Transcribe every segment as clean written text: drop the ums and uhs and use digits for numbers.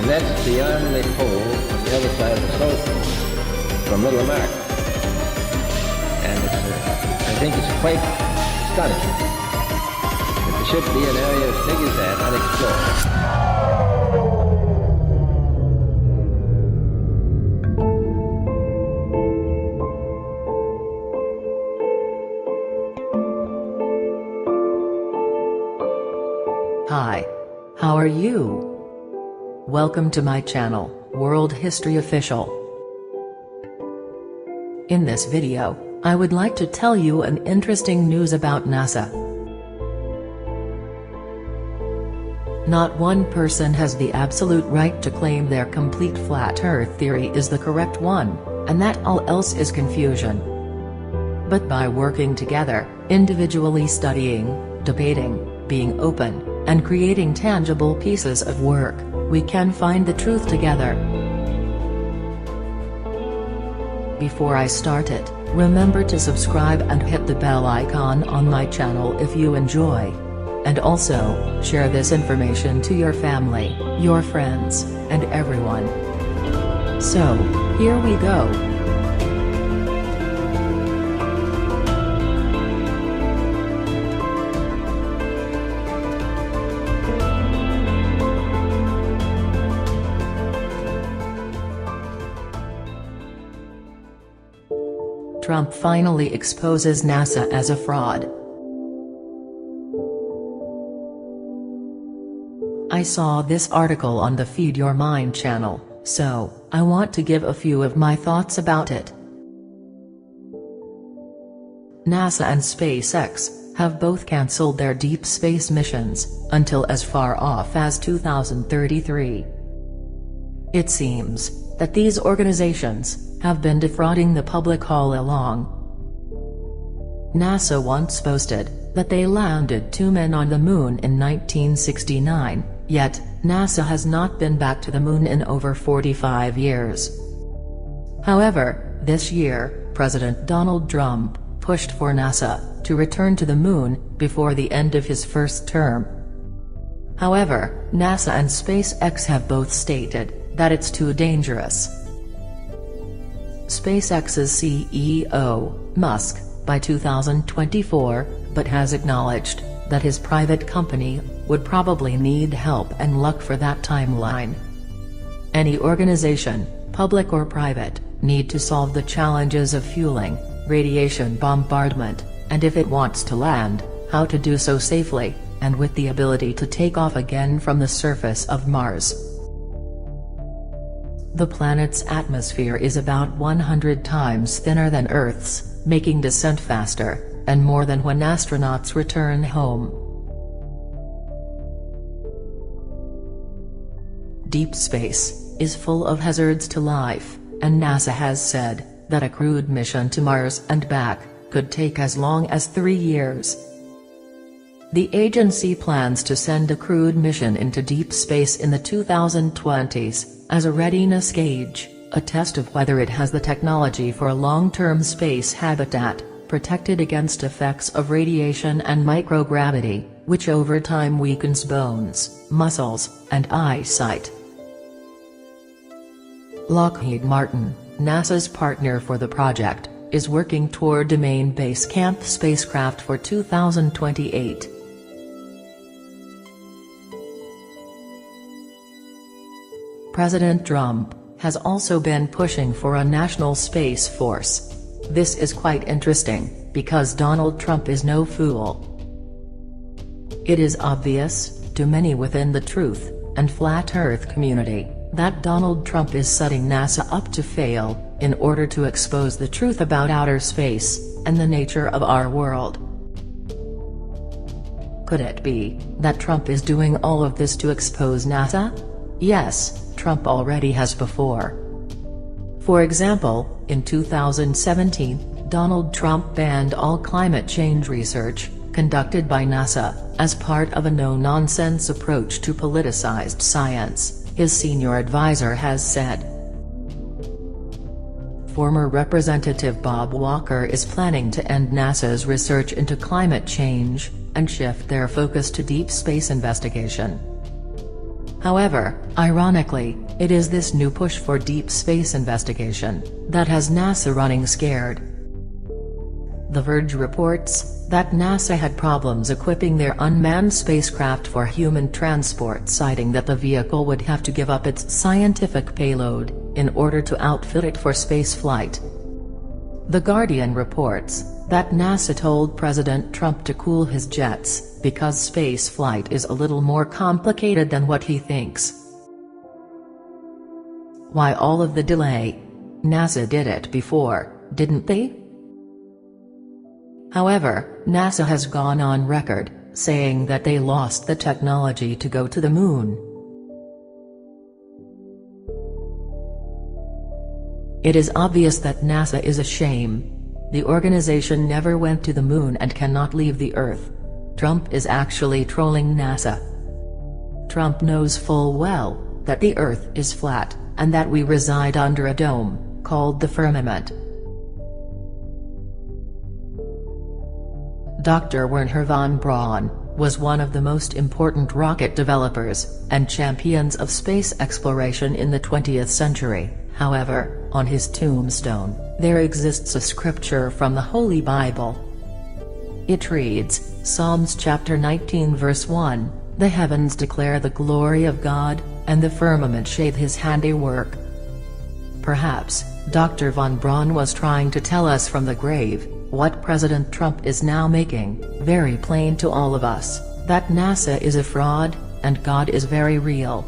that's the only pole on the other side of the South Pole from Middlemarch. And I think it's quite astonishing that there should be an area as big as that unexplored. Hi. How are you? Welcome to my channel, World History Official. In this video, I would like to tell you an interesting news about NASA. Not one person has the absolute right to claim their complete flat Earth theory is the correct one, and that all else is confusion. But by working together, individually studying, debating, being open, and creating tangible pieces of work, we can find the truth together. Before I start it, remember to subscribe and hit the bell icon on my channel if you enjoy. And also, share this information to your family, your friends, and everyone. So, here we go. Trump finally exposes NASA as a fraud. I saw this article on the Feed Your Mind channel, so I want to give a few of my thoughts about it. NASA and SpaceX have both cancelled their deep space missions until as far off as 2033. It seems that these organizations have been defrauding the public all along. NASA once boasted that they landed 2 men on the moon in 1969, yet NASA has not been back to the moon in over 45 years. However, this year, President Donald Trump pushed for NASA to return to the moon before the end of his first term. However, NASA and SpaceX have both stated that it's too dangerous. SpaceX's CEO, Musk, by 2024, but has acknowledged that his private company would probably need help and luck for that timeline. Any organization, public or private, need to solve the challenges of fueling, radiation bombardment, and if it wants to land, how to do so safely, and with the ability to take off again from the surface of Mars. The planet's atmosphere is about 100 times thinner than Earth's, making descent faster, and more than when astronauts return home. Deep space is full of hazards to life, and NASA has said that a crewed mission to Mars and back could take as long as 3 years. The agency plans to send a crewed mission into deep space in the 2020s, as a readiness gauge, a test of whether it has the technology for a long-term space habitat, protected against effects of radiation and microgravity, which over time weakens bones, muscles, and eyesight. Lockheed Martin, NASA's partner for the project, is working toward a main base camp spacecraft for 2028. President Trump has also been pushing for a national space force. This is quite interesting, because Donald Trump is no fool. It is obvious, to many within the truth and flat Earth community, that Donald Trump is setting NASA up to fail, in order to expose the truth about outer space, and the nature of our world. Could it be that Trump is doing all of this to expose NASA? Yes. Trump already has before. For example, in 2017, Donald Trump banned all climate change research conducted by NASA as part of a no-nonsense approach to politicized science, his senior advisor has said. Former Representative Bob Walker is planning to end NASA's research into climate change and shift their focus to deep space investigation. However, ironically, it is this new push for deep space investigation that has NASA running scared. The Verge reports that NASA had problems equipping their unmanned spacecraft for human transport, citing that the vehicle would have to give up its scientific payload in order to outfit it for spaceflight. The Guardian reports that NASA told President Trump to cool his jets, because spaceflight is a little more complicated than what he thinks. Why all of the delay? NASA did it before, didn't they? However, NASA has gone on record, saying that they lost the technology to go to the moon. It is obvious that NASA is a shame. The organization never went to the moon and cannot leave the Earth. Trump is actually trolling NASA. Trump knows full well that the Earth is flat, and that we reside under a dome, called the firmament. Dr. Wernher von Braun was one of the most important rocket developers and champions of space exploration in the 20th century. However, on his tombstone, there exists a scripture from the Holy Bible. It reads, Psalms chapter 19 verse 1, "The heavens declare the glory of God, and the firmament shade his handiwork." Perhaps, Dr. von Braun was trying to tell us from the grave, what President Trump is now making very plain to all of us, that NASA is a fraud, and God is very real.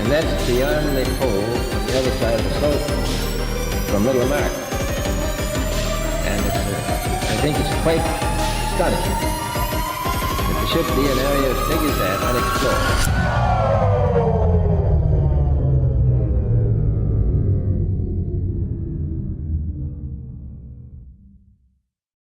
And that's beyond the pole on the other side of the slope from Little Mark. And I think it's quite astonishing that there should be an area as big as that unexplored.